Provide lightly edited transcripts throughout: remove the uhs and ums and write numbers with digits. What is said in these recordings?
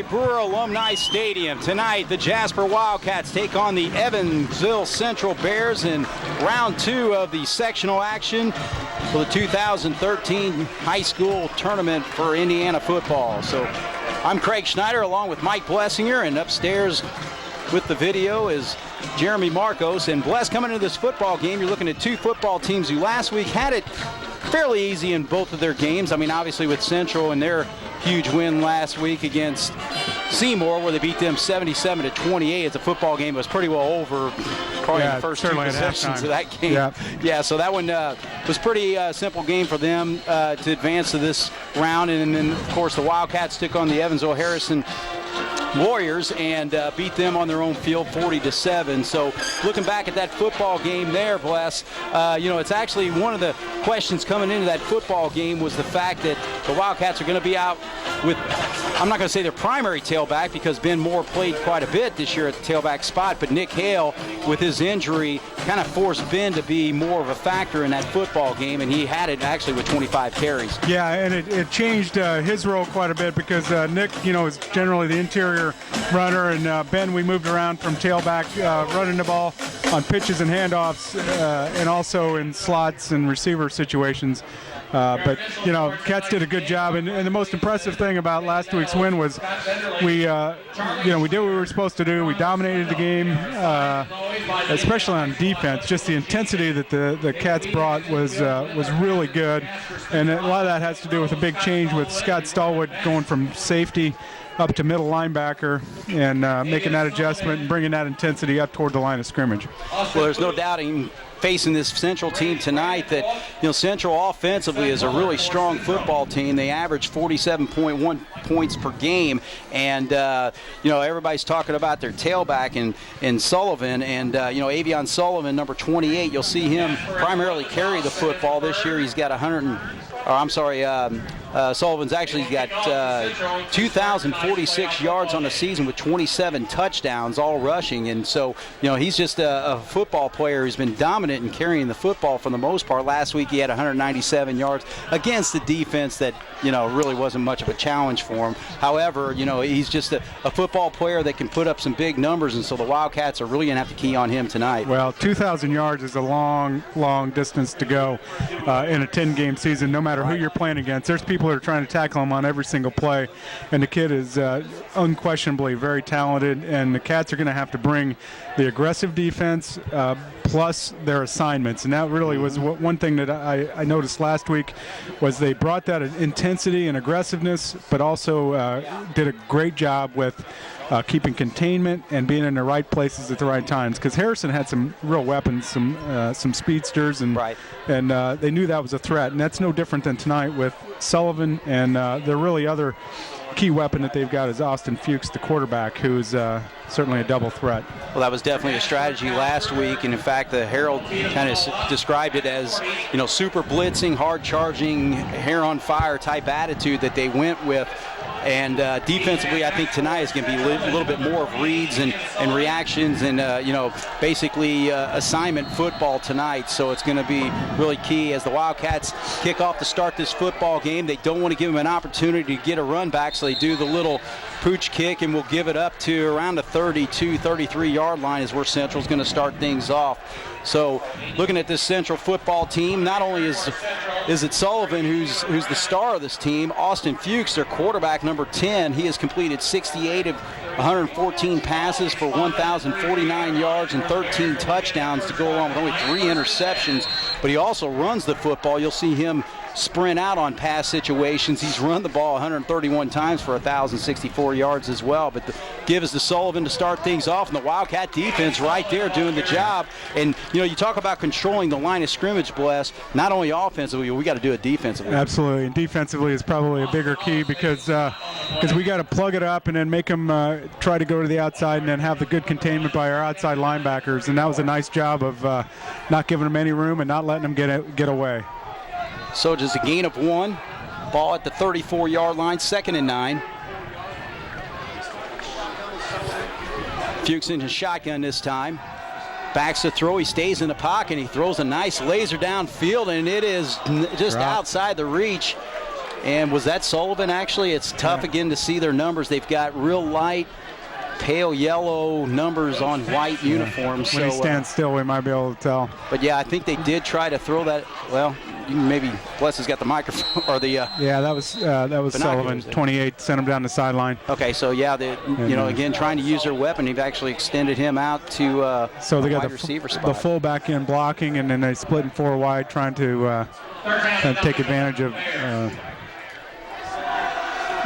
Brewer Alumni Stadium. Tonight, the Jasper Wildcats take on the Evansville Central Bears in round 2 of the sectional action for the 2013 high school tournament for Indiana football. So I'm Craig Schneider along with Mike Blessinger, and upstairs with the video is Jeremy Marcos. And Bless, coming into this football game, you're looking at two football teams who last week had it fairly easy in both of their games. I mean, obviously with Central and their huge win last week against Seymour, where they beat them 77-28. It's a football game that was pretty well over probably in the first 2 possessions of that game. Yeah, so that one was pretty simple game for them to advance to this round. And then, of course, the Wildcats took on the Evansville Harrison Warriors and beat them on their own field 40-7. So looking back at that football game there, Bless, it's actually one of the questions coming into that football game was the fact that the Wildcats are going to be out with, I'm not going to say their primary tailback because Ben Moore played quite a bit this year at the tailback spot, but Nick Hale, with his injury, kind of forced Ben to be more of a factor in that football game, and he had it actually with 25 carries. Yeah, and it changed his role quite a bit because Nick, is generally the interior runner, and Ben, we moved around from tailback, running the ball on pitches and handoffs, and also in slots and receiver situations. But Cats did a good job, and the most impressive thing about last week's win was we did what we were supposed to do. We dominated the game, especially on defense. Just the intensity that the Cats brought was really good, and a lot of that has to do with a big change with Scott Stallwood going from safety up to middle linebacker and making that adjustment and bringing that intensity up toward the line of scrimmage. Well, there's no doubting facing this Central team tonight that Central offensively is a really strong football team. They average 47.1 points per game, and everybody's talking about their tailback in Sullivan, and Avion Sullivan, number 28, you'll see him primarily carry the football this year. He's got Sullivan's actually got 2,046 yards on the season with 27 touchdowns, all rushing. And so, he's just a football player who's been dominant in carrying the football for the most part. Last week he had 197 yards against the defense that, really wasn't much of a challenge for him. However, he's just a football player that can put up some big numbers, and so the Wildcats are really going to have to key on him tonight. Well, 2,000 yards is a long, long distance to go in a 10-game season, no matter who you're playing against. There's people that are trying to tackle him on every single play, and the kid is unquestionably very talented, and the Cats are going to have to bring the aggressive defense plus their assignments. And that really was one thing that I noticed last week was they brought that intensity and aggressiveness, but also did a great job with keeping containment and being in the right places at the right times, because Harrison had some real weapons, some speedsters, and they knew that was a threat. And that's no different than tonight with Sullivan, and the really other key weapon that they've got is Austin Fuchs, the quarterback, who's certainly a double threat. Well, that was definitely a strategy last week, and in fact the Herald kind of described it as super blitzing, hard charging, hair on fire type attitude that they went with. And defensively, I think tonight is going to be a little bit more of reads and reactions and, basically assignment football tonight. So it's going to be really key as the Wildcats kick off to start this football game. They don't want to give them an opportunity to get a run back, so they do the little pooch kick, and we'll give it up to around the 32, 33-yard line is where Central's going to start things off. So looking at this Central football team, not only is it Sullivan who's the star of this team, Austin Fuchs, their quarterback, number 10, he has completed 68 of 114 passes for 1,049 yards and 13 touchdowns to go along with only 3 interceptions. But he also runs the football. You'll see him sprint out on pass situations. He's run the ball 131 times for 1,064 yards as well. But the give is to Sullivan to start things off, and the Wildcat defense right there doing the job. And you talk about controlling the line of scrimmage, Bless. Not only offensively, we got to do it defensively. Absolutely, and defensively is probably a bigger key because we got to plug it up and then make them try to go to the outside and then have the good containment by our outside linebackers. And that was a nice job of not giving them any room and not letting them get away. So just a gain of 1. Ball at the 34-yard line, 2nd and 9. Fuchs in his shotgun this time. Backs the throw, he stays in the pocket, he throws a nice laser downfield, and it is just outside the reach And was that Sullivan, actually? It's tough again to see their numbers. They've got real light, pale yellow numbers on white uniforms. When he stands still, we might be able to tell. But yeah, I think they did try to throw that. Well, maybe Bless has got the microphone or the. Yeah, that was Sullivan. 28 sent him down the sideline. Okay, so yeah, again trying to use their weapon. They've actually extended him out to so they got wide receiver spot. The fullback in blocking, and then they split in 4 wide, trying to take advantage of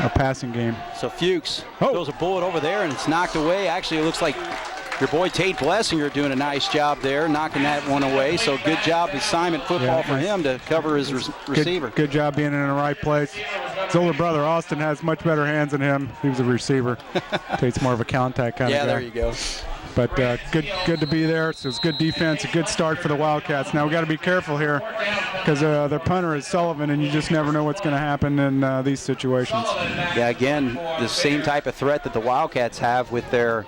a passing game. So Fuchs throws a bullet over there, and it's knocked away. Actually, it looks like your boy Tate Blessinger doing a nice job there, knocking that one away. So good job, assignment football for him to cover his receiver. Good job being in the right place. His older brother Austin has much better hands than him. He was a receiver. Tate's more of a contact kind of guy. Yeah, there you go. But good to be there. So it's good defense, a good start for the Wildcats. Now we got to be careful here because their punter is Sullivan, and you just never know what's going to happen in these situations. Yeah, again, the same type of threat that the Wildcats have with their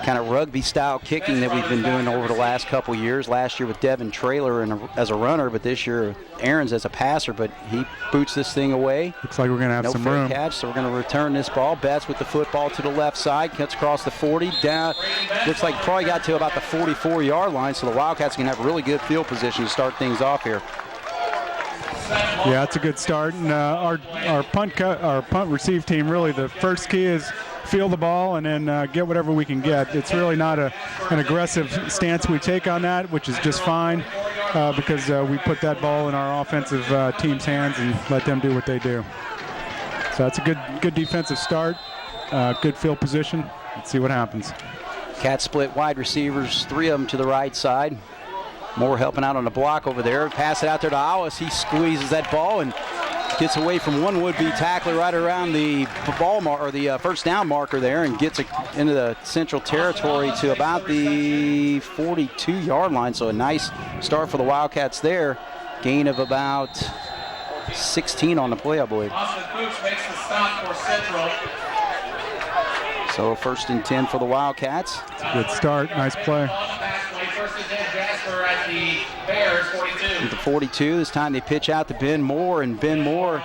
kind of rugby-style kicking that we've been doing over the last couple years. Last year with Devin Traylor as a runner, but this year Aarons as a passer, but he boots this thing away. Looks like we're going to have some room. Catch, so we're going to return this ball. Betts with the football to the left side, cuts across the 40, down. Looks like probably got to about the 44-yard line, so the Wildcats can have really good field position to start things off here. Yeah, it's a good start. And our punt receive team, really the first key is feel the ball and then get whatever we can get. It's really not an aggressive stance we take on that, which is just fine because we put that ball in our offensive team's hands and let them do what they do. So that's a good defensive start, good field position. Let's see what happens. Cats split wide receivers, 3 of them to the right side. Moore helping out on the block over there. Pass it out there to Alice. He squeezes that ball and gets away from one would-be tackler right around the first down marker there, and gets it into the central territory to about the 42-yard line. So a nice start for the Wildcats there. Gain of about 16 on the play, I believe. Austin Fuchs makes the stop for Central. So 1st and 10 for the Wildcats. It's a good start. Nice play. First and 10, Jasper at the Bears, 42. At the 42, this time they pitch out to Ben Moore, and Ben Moore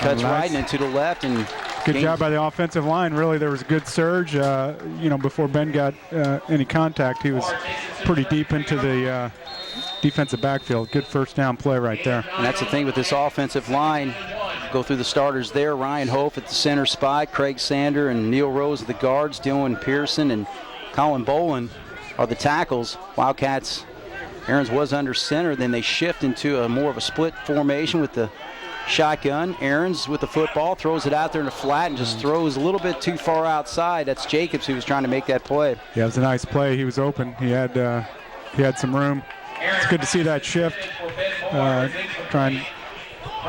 cuts right into the left. And good job by the offensive line. Really, there was a good surge. Before Ben got any contact, he was pretty deep into the defensive backfield. Good first down play right there. And that's the thing with this offensive line. Go through the starters there. Ryan Hope at the center spot, Craig Sander and Neil Rose at the guards, Dylan Pearson and Colin Boland are the tackles. Wildcats, Aarons was under center, then they shift into a more of a split formation with the shotgun. Aarons with the football, throws it out there in the flat and just throws a little bit too far outside. That's Jacobs who was trying to make that play. Yeah, it was a nice play. He was open. He had some room. It's good to see that shift. Try and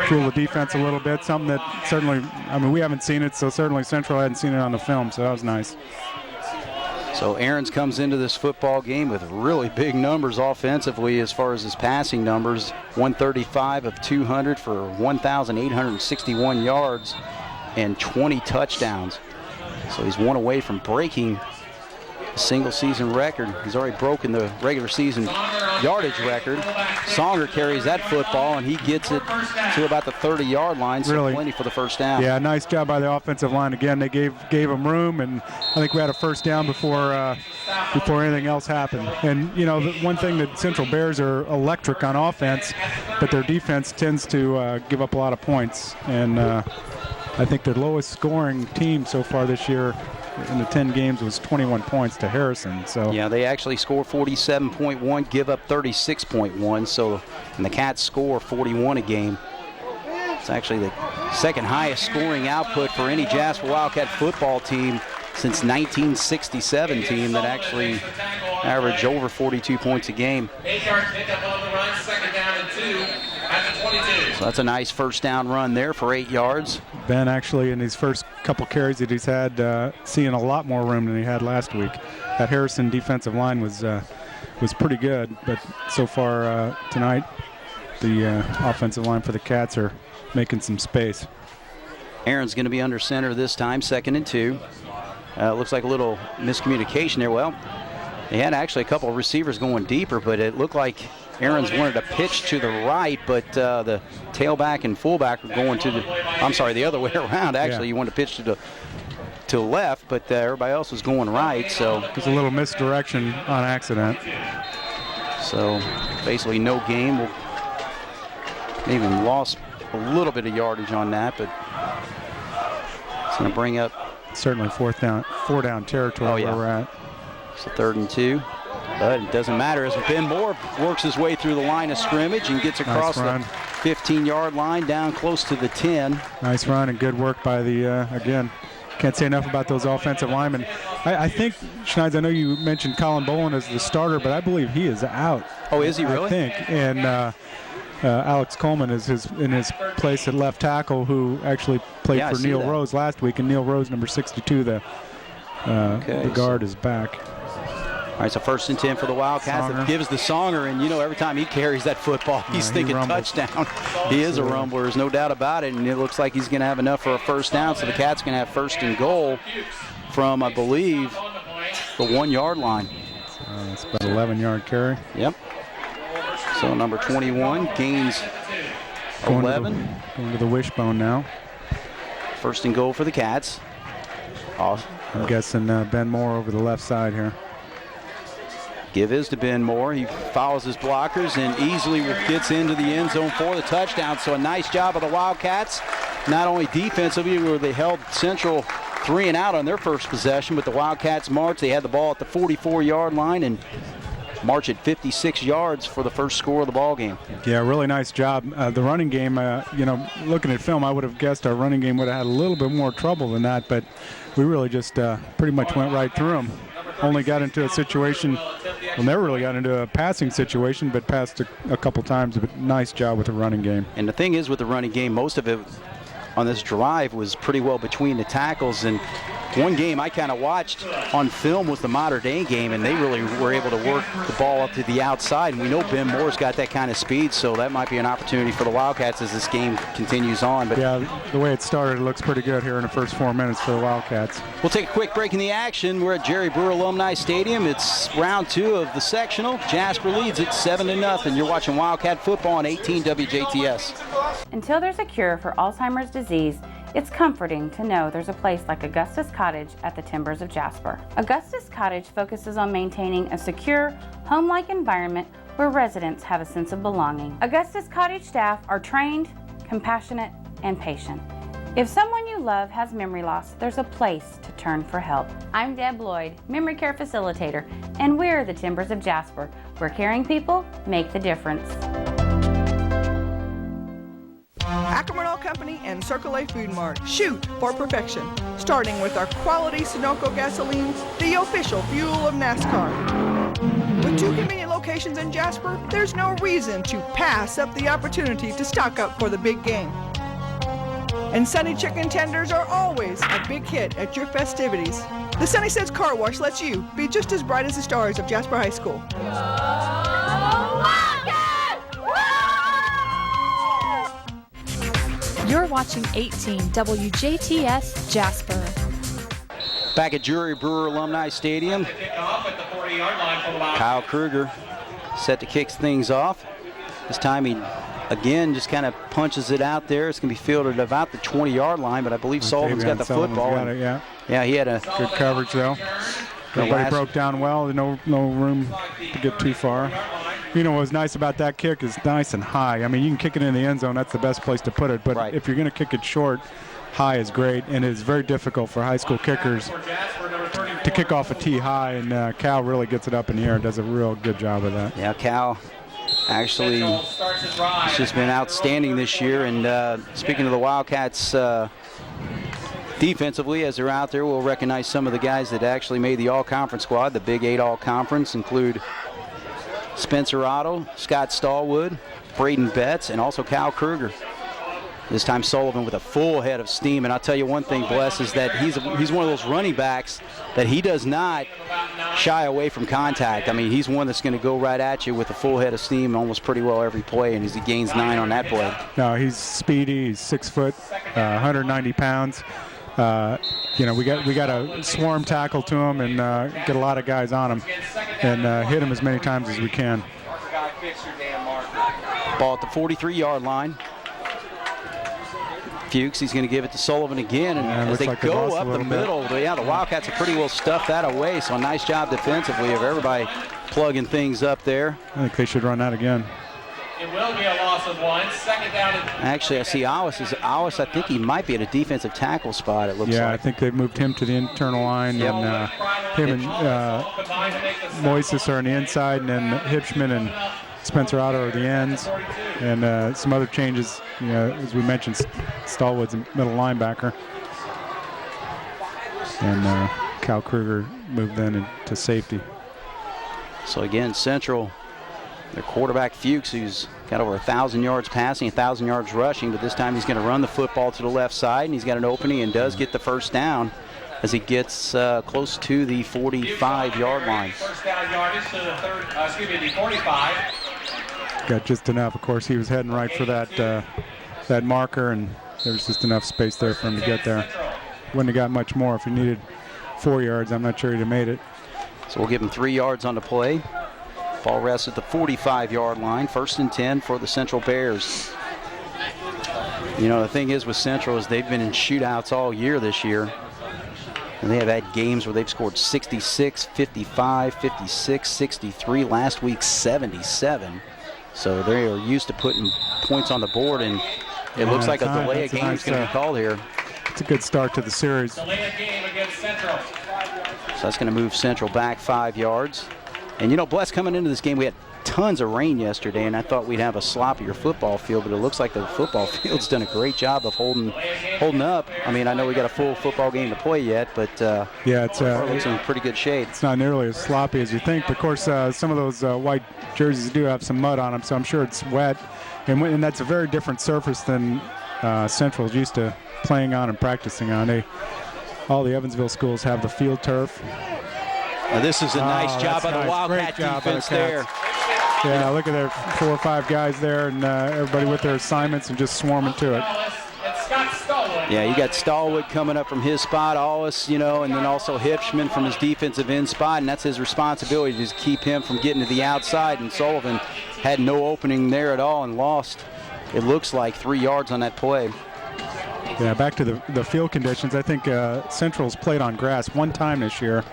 fool the defense a little bit. Something that certainly, we haven't seen it, so certainly Central hadn't seen it on the film, so that was nice. So Aarons comes into this football game with really big numbers offensively as far as his passing numbers. 135 of 200 for 1,861 yards and 20 touchdowns. So he's one away from breaking a single season record. He's already broken the regular season yardage record. Songer carries that football and he gets it to about the 30-yard line, so really plenty for the first down. Yeah, nice job by the offensive line. Again, they gave him room, and I think we had a first down before anything else happened. And the one thing that Central Bears are electric on offense, but their defense tends to give up a lot of points. And I think the lowest scoring team so far this year in the 10 games was 21 points to Harrison. So yeah, they actually score 47.1, give up 36.1. So, and the Cats score 41 a game. It's actually the second highest scoring output for any Jasper Wildcat football team since 1967 team that actually averaged over 42 points a game. 8 yard pickup on the run, 2nd down and 2 at the 22. So that's a nice first down run there for 8 yards. Ben actually in his first couple carries that he's had seeing a lot more room than he had last week. That Harrison defensive line was pretty good, but so far tonight the offensive line for the Cats are making some space. Aaron's going to be under center this time, 2nd and 2. Looks like a little miscommunication there. Well, they had actually a couple of receivers going deeper, but it looked like Aaron's wanted to pitch to the right, but the tailback and fullback are going to the other way around. Actually, you wanted to pitch to the left, but everybody else was going right. So there's a little misdirection on accident. So basically no gain. We'll maybe lost a little bit of yardage on that, but it's going to bring up certainly four down territory where we're at. So 3rd and 2. But it doesn't matter as Ben Moore works his way through the line of scrimmage and gets across the 15-yard line down close to the 10. Nice run and good work by the, again, can't say enough about those offensive linemen. I think, Schneids, I know you mentioned Colin Bowen as the starter, but I believe he is out. Oh, is he really? I think. And Alex Coleman is in his place at left tackle, who actually played for Neil Rose last week. And Neil Rose, number 62, the guard, is back. All right, so 1st and 10 for the Wildcats. That gives the Songer, and every time he carries that football, he's thinking touchdown. He is a rumbler, there's no doubt about it, and it looks like he's going to have enough for a 1st down, so the Cats going to have 1st and goal from, I believe, the 1-yard line. It's about an 11-yard carry. Yep. So number 21 gains 11. Going to the wishbone now. 1st and goal for the Cats. Awesome. I'm guessing Ben Moore over the left side here. Give is to Ben Moore. He follows his blockers and easily gets into the end zone for the touchdown. So a nice job of the Wildcats, not only defensively where they held Central 3 and out on their first possession, but the Wildcats marched. They had the ball at the 44-yard line and march at 56 yards for the first score of the ball game. Yeah, really nice job. The running game, looking at film, I would have guessed our running game would have had a little bit more trouble than that, but we really just pretty much went right through them. Only got into a situation, never really got into a passing situation, but passed a couple times. But nice job with the running game. And the thing is with the running game, most of it on this drive was pretty well between the tackles. And one game I kind of watched on film was the Mater Dei game, and they really were able to work the ball up to the outside. And we know Ben Moore's got that kind of speed, so that might be an opportunity for the Wildcats as this game continues on. But yeah, the way it started, it looks pretty good here in the first 4 minutes for the Wildcats. We'll take a quick break in the action. We're at Jerry Brewer Alumni Stadium. It's round 2 of the sectional. Jasper leads it 7-0. You're watching Wildcat football on 18 WJTS. Until there's a cure for Alzheimer's disease, it's comforting to know there's a place like Augustus Cottage at the Timbers of Jasper. Augustus Cottage focuses on maintaining a secure, home-like environment where residents have a sense of belonging. Augustus Cottage staff are trained, compassionate, and patient. If someone you love has memory loss, there's a place to turn for help. I'm Deb Lloyd, Memory Care Facilitator, and we're the Timbers of Jasper, where caring people make the difference. Ackerman Oil Company and Circle A Food Mart shoot for perfection, starting with our quality Sunoco gasolines, the official fuel of NASCAR. With 2 convenient locations in Jasper, there's no reason to pass up the opportunity to stock up for the big game. And Sunny Chicken Tenders are always a big hit at your festivities. The Sunny Says Car Wash lets you be just as bright as the stars of Jasper High School. You're watching 18 WJTS Jasper. Back at Jerry Brewer Alumni Stadium, Kyle Kruger set to kick things off. This time he again just kind of punches it out there. It's going to be fielded about the 20-yard line, but I believe Sullivan's got the football. Got it, yeah. Yeah, he had a good coverage though. Everybody broke down well. No room to get too far. You know what's nice about that kick is nice and high. I mean, you can kick it in the end zone. That's the best place to put it. But if you're going to kick it short, high is great, and it's very difficult for high school kickers to kick off a tee high. And Cal really gets it up in the air and does a real good job of that. Yeah, Cal actually has just been outstanding this year. And speaking of the Wildcats, defensively, as they're out there, we'll recognize some of the guys that actually made the all-conference squad. The Big 8 all-conference include Spencer Otto, Scott Stallwood, Braden Betts, and also Kyle Kruger. This time Sullivan with a full head of steam. And I'll tell you one thing, Bless, is that he's one of those running backs that he does not shy away from contact. I mean, he's one that's going to go right at you with a full head of steam almost pretty well every play, and he gains 9 on that play. No, he's speedy. He's 6 foot, 190 pounds. We got a swarm tackle to him and get a lot of guys on him and hit him as many times as we can. Ball at the 43-yard line. Fuchs, he's going to give it to Sullivan again, and as they go up the middle, the Wildcats have pretty well stuffed that away, so a nice job defensively of everybody plugging things up there. I think they should run that again. It will be a loss of 1. Second down. Actually, I see Alice, I think he might be at a defensive tackle spot, it looks like. Yeah, I think they've moved him to the internal line, and him and Moises are on the inside, and then Hipschman and Spencer Otto are the ends, and some other changes, as we mentioned, Stallwood's a middle linebacker, and Cal Kruger moved then into safety. So again, Central, their quarterback Fuchs, who's got over 1,000 yards passing, 1,000 yards rushing, but this time he's going to run the football to the left side, and he's got an opening and does get the first down as he gets close to the 45-yard line. First down yardage to the 45. Got just enough. Of course, he was heading right for that marker, and there's just enough space there for him to get there. Wouldn't have got much more if he needed 4 yards. I'm not sure he'd have made it. So we'll give him 3 yards on the play. Ball rests at the 45-yard line. 1st and 10 for the Central Bears. The thing is with Central is they've been in shootouts all year this year. And they have had games where they've scored 66, 55, 56, 63. Last week, 77. So they are used to putting points on the board, and it looks like a delay of game is going to be called here. It's a good start to the series. Delay of game against Central. So that's going to move Central back 5 yards. And Bless, coming into this game, we had tons of rain yesterday, and I thought we'd have a sloppier football field, but it looks like the football field's done a great job of holding up. I mean, I know we got a full football game to play yet, but yeah, it looks in pretty good shape. It's not nearly as sloppy as you think, but of course some of those white jerseys do have some mud on them, so I'm sure it's wet, and that's a very different surface than Central's used to playing on and practicing on. All the Evansville schools have the field turf. Now this is a nice job by the Wildcat defense there. Yeah, look at there, 4 or 5 guys there, and everybody with their assignments and just swarming to it. Yeah, you got Stallwood coming up from his spot, Allis, and then also Hipschman from his defensive end spot, and that's his responsibility, to keep him from getting to the outside. And Sullivan had no opening there at all and lost, it looks like, 3 yards on that play. Yeah, back to the field conditions. I think Central's played on grass one time this year,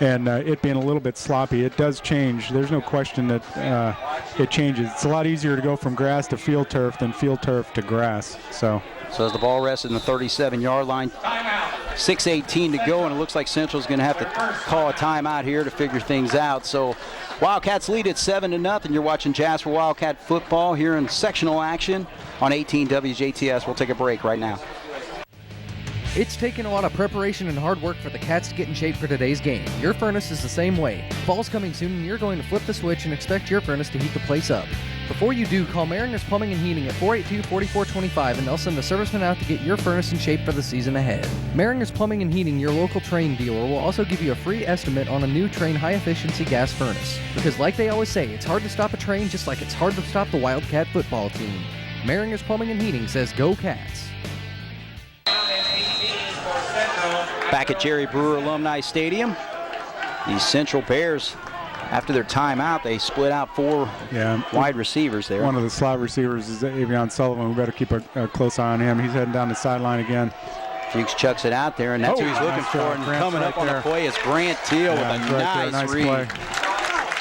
and it being a little bit sloppy, it does change. There's no question that it changes. It's a lot easier to go from grass to field turf than field turf to grass. So as the ball rests in the 37-yard line, 6:18 to go, and it looks like Central's going to have to call a timeout here to figure things out. So Wildcats lead at 7-0. You're watching Jasper Wildcat football here in sectional action on 18 WJTS. We'll take a break right now. It's taken a lot of preparation and hard work for the Cats to get in shape for today's game. Your furnace is the same way. Fall's coming soon, and you're going to flip the switch and expect your furnace to heat the place up. Before you do, call Maringer's Plumbing and Heating at 482-4425, and they'll send a serviceman out to get your furnace in shape for the season ahead. Maringer's Plumbing and Heating, your local Trane dealer, will also give you a free estimate on a new Trane high-efficiency gas furnace. Because like they always say, it's hard to stop a train just like it's hard to stop the Wildcat football team. Maringer's Plumbing and Heating says go Cats. Back at Jerry Brewer Alumni Stadium, the Central Bears, after their timeout, they split out 4 wide receivers there. One of the slot receivers is Avion Sullivan. We better keep a close eye on him. He's heading down the sideline again. Fuchs chucks it out there, and that's who he's looking for. And coming up on the play is Grant Teal with a nice read. Play.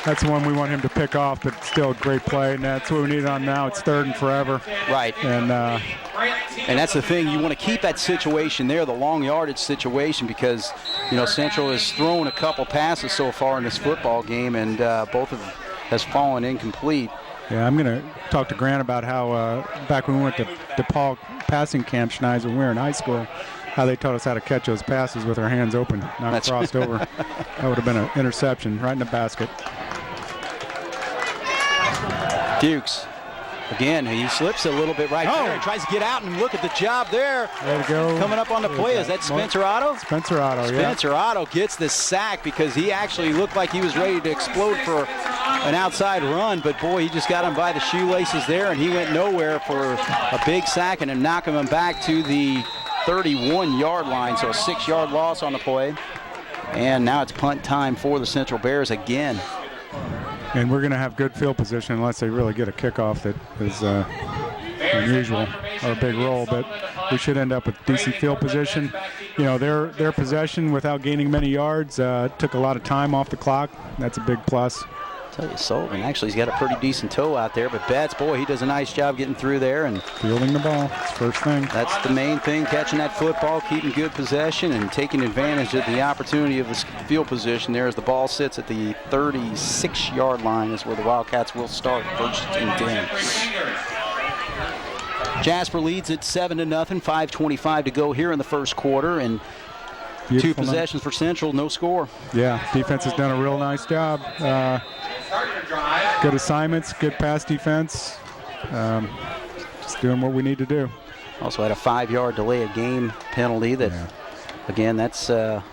That's the one we want him to pick off, but still a great play, and that's what we need on now. It's 3rd and forever. Right. And that's the thing. You want to keep that situation there, the long yardage situation, because, Central has thrown a couple passes so far in this football game, and both of them has fallen incomplete. Yeah, I'm going to talk to Grant about how back when we went to DePaul passing camp, Schneider, when we were in high school, how they taught us how to catch those passes with our hands open, not crossed over. That would have been an interception right in the basket. Fuchs, again, he slips a little bit right there and tries to get out, and look at the job there. There to go. Coming up on the play, is that Spencer Otto? Spencer Otto, Spencer Otto gets the sack because he actually looked like he was ready to explode for an outside run, but boy, he just got him by the shoelaces there, and he went nowhere for a big sack and knocking him back to the 31-yard line, so a 6-yard loss on the play. And now it's punt time for the Central Bears again. And we're going to have good field position unless they really get a kickoff that is unusual or a big roll. But we should end up with decent field position. You know, their possession without gaining many yards took a lot of time off the clock. That's a big plus. Tell you, Sullivan actually, he's got a pretty decent toe out there, but Betts, boy, he does a nice job getting through there and fielding the ball. That's first thing. That's the main thing, catching that football, keeping good possession, and taking advantage of the opportunity of the field position there as the ball sits at the 36-yard line is where the Wildcats will start, first and 10. Jasper leads at 7-0, 5:25 to go here in the first quarter, and Beautiful 2 possessions for Central, no score. Yeah, defense has done a real nice job. Good assignments, good pass defense. Just doing what we need to do. Also had a 5-yard delay of game penalty that, again, that's a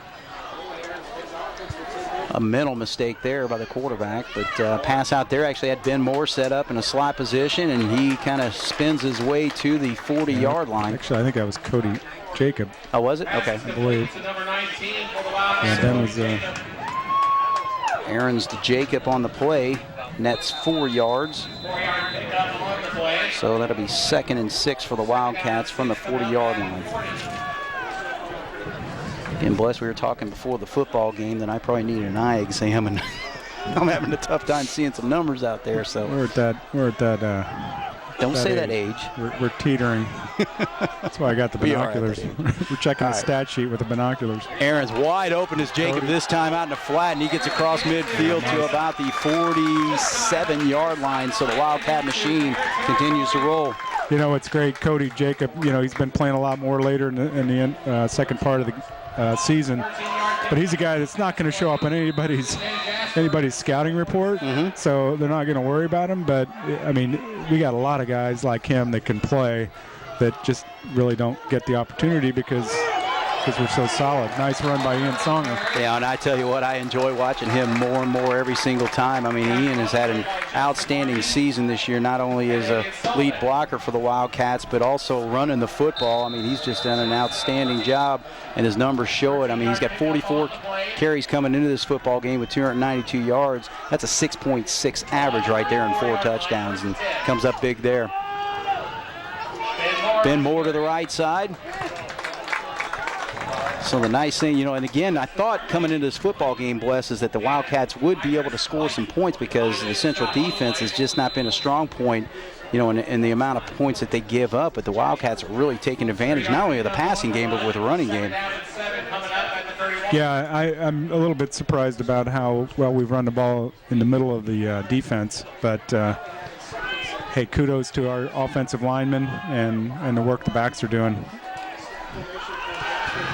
mental mistake there by the quarterback. But pass out there actually had Ben Moore set up in a slot position, and he kind of spins his way to the 40-yard line. Actually, I think that was Cody Jacob. Oh, was it? Okay. I believe. Yeah, Ben was... Aaron's to Jacob on the play. Nets 4 yards. So that'll be 2nd and 6 for the Wildcats from the 40-yard line. Again, Bless, we were talking before the football game that I probably need an eye exam, and I'm having a tough time seeing some numbers out there. So we're at that. Don't say that age. We're teetering. That's why I got the binoculars. We're checking the stat sheet with the binoculars. Aaron's wide open as Jacob this time out in the flat, and he gets across midfield to about the 47-yard line. So the Wildcat machine continues to roll. You know, it's great. Cody Jacob, you know, he's been playing a lot more later in the second part of the season. But he's a guy that's not going to show up on anybody's scouting report, so they're not going to worry about him. But, I mean, we got a lot of guys like him that can play that just really don't get the opportunity because we're so solid. Nice run by Ian Songer. Yeah, and I tell you what, I enjoy watching him more and more every single time. I mean, Ian has had an outstanding season this year, not only as a lead blocker for the Wildcats, but also running the football. I mean, he's just done an outstanding job, and his numbers show it. I mean, he's got 44 carries coming into this football game with 292 yards. That's a 6.6 average right there and 4 touchdowns, and comes up big there. Ben Moore to the right side. So the nice thing, you know, and again, I thought coming into this football game, Bless, is that the Wildcats would be able to score some points because the Central defense has just not been a strong point, you know, in the amount of points that they give up. But the Wildcats are really taking advantage not only of the passing game, but with the running game. Yeah, I'm a little bit surprised about how well we've run the ball in the middle of the defense. But, hey, kudos to our offensive linemen and the work the backs are doing.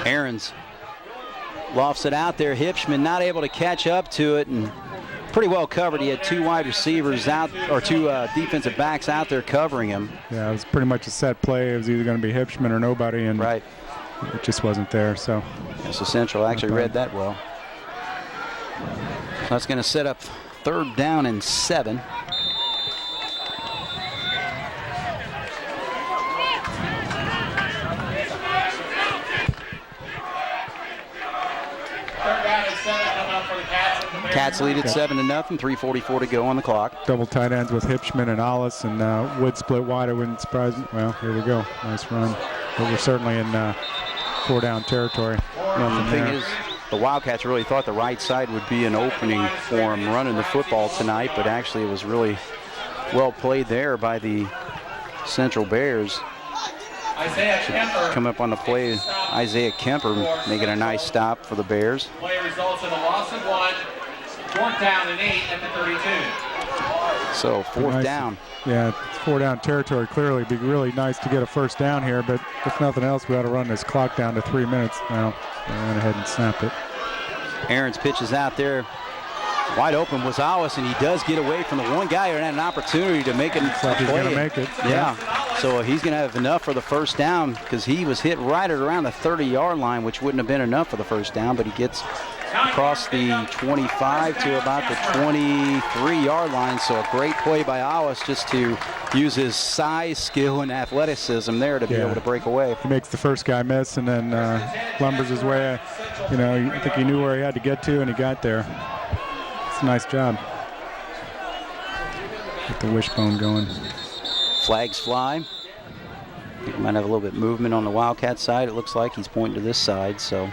Aarons lofts it out there. Hipschman not able to catch up to it, and pretty well covered. He had 2 wide receivers out, or 2 defensive backs out there covering him. Yeah, it was pretty much a set play. It was either going to be Hipschman or nobody, and it just wasn't there. So Central actually read that well. So that's going to set up 3rd down and 7. Cats lead at 7-0, 3:44 to go on the clock. Double tight ends with Hipschman and Ollis, and Wood split wide. I wouldn't surprise me. Well, here we go. Nice run. But we're certainly in 4-down territory. Well, the thing is, the Wildcats really thought the right side would be an opening for them running the football tonight, but actually it was really well played there by the Central Bears. Come up on the play, Isaiah Kemper making a nice stop for the Bears. Play results in a loss of 1, 4th down and 8 at the 32. So 4th down. Yeah, it's 4-down territory. Clearly, it'd be really nice to get a 1st down here, but if nothing else, we ought to run this clock down to 3 minutes. Well, they went ahead and snapped it. Aaron's pitches out there. Wide open was Ollis, and he does get away from the one guy who had an opportunity to make it. Looks like he's going to make it. Yeah. So he's going to have enough for the 1st down because he was hit right at around the 30-yard line, which wouldn't have been enough for the 1st down, but he gets across the 25 to about the 23-yard line. So a great play by Ollis just to use his size, skill, and athleticism there to be able to break away. He makes the first guy miss and then lumbers his way. You know, I think he knew where he had to get to, and he got there. It's a nice job. Get the wishbone going. Flags fly. I think we might have a little bit of movement on the Wildcat side. It looks like he's pointing to this side, so.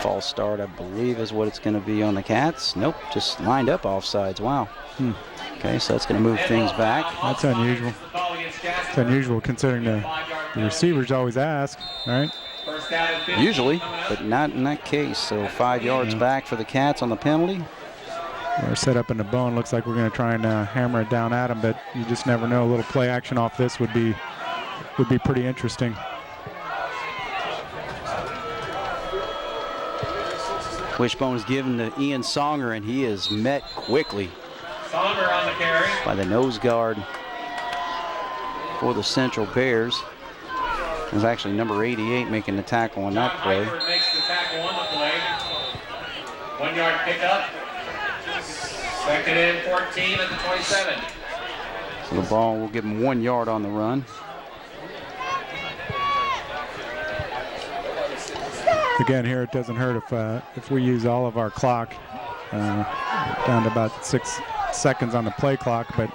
False start, I believe, is what it's going to be on the Cats. Nope, just lined up offsides. Wow. Okay, so that's going to move things back. That's unusual. It's unusual considering the receivers always ask, right? Usually, but not in that case. So 5 yards back for the Cats on the penalty. We're set up in the bone. Looks like we're going to try and hammer it down at them, but you just never know. A little play action off this would be pretty interesting. Wishbone is given to Ian Songer, and he is met quickly Songer on the carry. by the nose guard for the Central Bears. It was actually number 88 making the tackle on that play. Piper makes the tackle on the play. 1 yard pickup. Second and 14 at the 27. So the ball will give him 1 yard on the run. Again, here it doesn't hurt if we use all of our clock, down to about 6 seconds on the play clock, but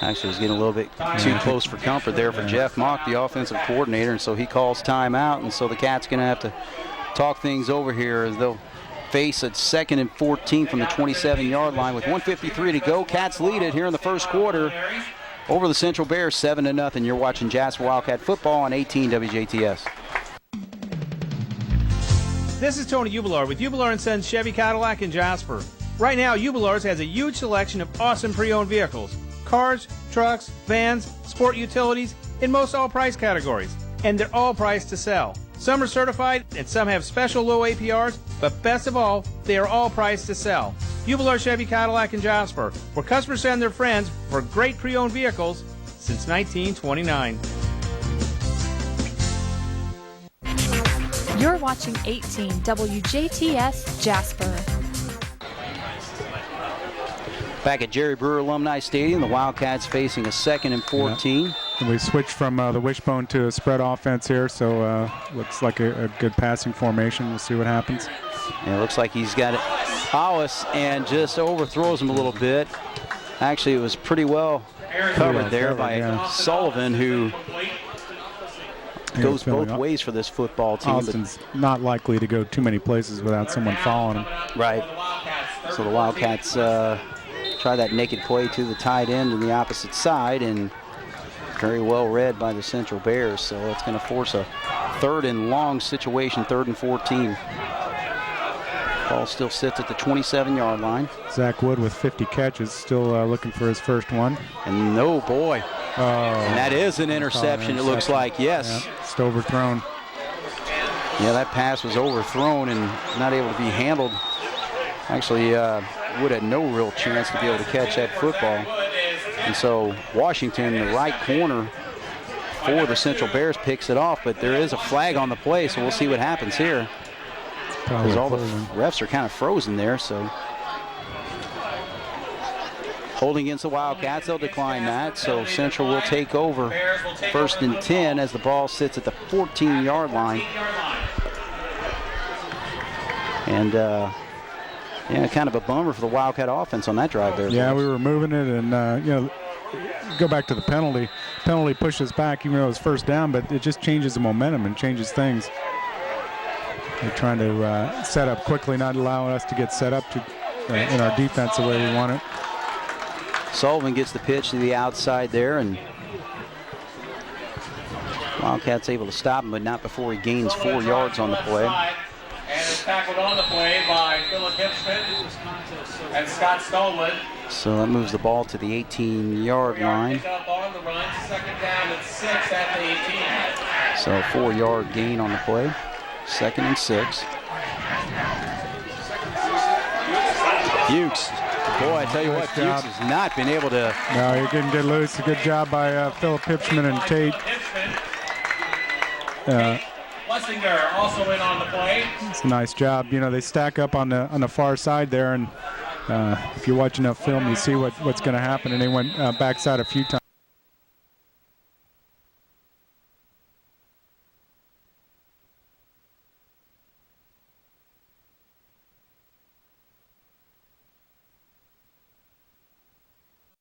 actually was getting a little bit too close for comfort there for Jeff Mock, the offensive coordinator, and so he calls timeout, and so the Cats going to have to talk things over here as they'll face a 2nd and 14 from the 27-yard line with 1:53 to go. Cats lead it here in the first quarter over the Central Bears 7-0. You're watching Jasper Wildcat football on 18 WJTS. This is Tony Ubelar with Ubelar & Sons Chevy Cadillac in Jasper. Right now, Ubelar's has a huge selection of awesome pre-owned vehicles. Cars, trucks, vans, sport utilities, in most all price categories. And they're all priced to sell. Some are certified and some have special low APRs, but best of all, they are all priced to sell. Ubelar Chevy Cadillac in Jasper, where customers send their friends for great pre-owned vehicles since 1929. You're watching 18 WJTS Jasper. Back at Jerry Brewer Alumni Stadium, the Wildcats facing a 2nd and 14. And we switched from the wishbone to a spread offense here, so looks like a good passing formation. We'll see what happens. Yeah, it looks like he's got it. Hollis and just overthrows him a little bit. Actually, it was pretty well covered there by Sullivan, who goes both ways for this football team. Austin's not likely to go too many places without someone following him. Right. So the Wildcats try that naked play to the tight end on the opposite side, and very well read by the Central Bears. So it's going to force a 3rd and long situation, 3rd and 14. Ball still sits at the 27-yard line. Zach Wood with 50 catches, still looking for his first one. And no, boy. Oh, and that is an interception, it looks like, yes. Yeah, just overthrown. Yeah, that pass was overthrown and not able to be handled. Actually, Wood had no real chance to be able to catch that football. And so Washington, the right corner for the Central Bears, picks it off, but there is a flag on the play, so we'll see what happens here. Because all the refs are kind of frozen there, so. Holding against the Wildcats, they'll decline that, so Central will take over 1st and 10 as the ball sits at the 14-yard line. And yeah, kind of a bummer for the Wildcat offense on that drive there. Yeah, we were moving it, and you know, go back to the penalty. Penalty pushes back, even though it's first down, but it just changes the momentum and changes things. They're trying to set up quickly, not allowing us to get set up to in our defense the way we want it. Sullivan gets the pitch to the outside there, and Wildcats able to stop him, but not before he gains 4 yards on the play. And is tackled on the play by Philip Hipsman and Scott Stolman. So that moves the ball to the 18-yard line. Up on the run, 2nd down and 6 at the 18. So 4-yard gain on the play. 2nd and 6. Fuchs. Boy, I tell you what, Fuchs has not been able to. No, he didn't get loose. A good job by Philip Hipsman and Tate. Lessinger also in on the play. It's a nice job. You know, they stack up on the far side there, and if you watch enough film, you see what's going to happen. And they went backside a few times.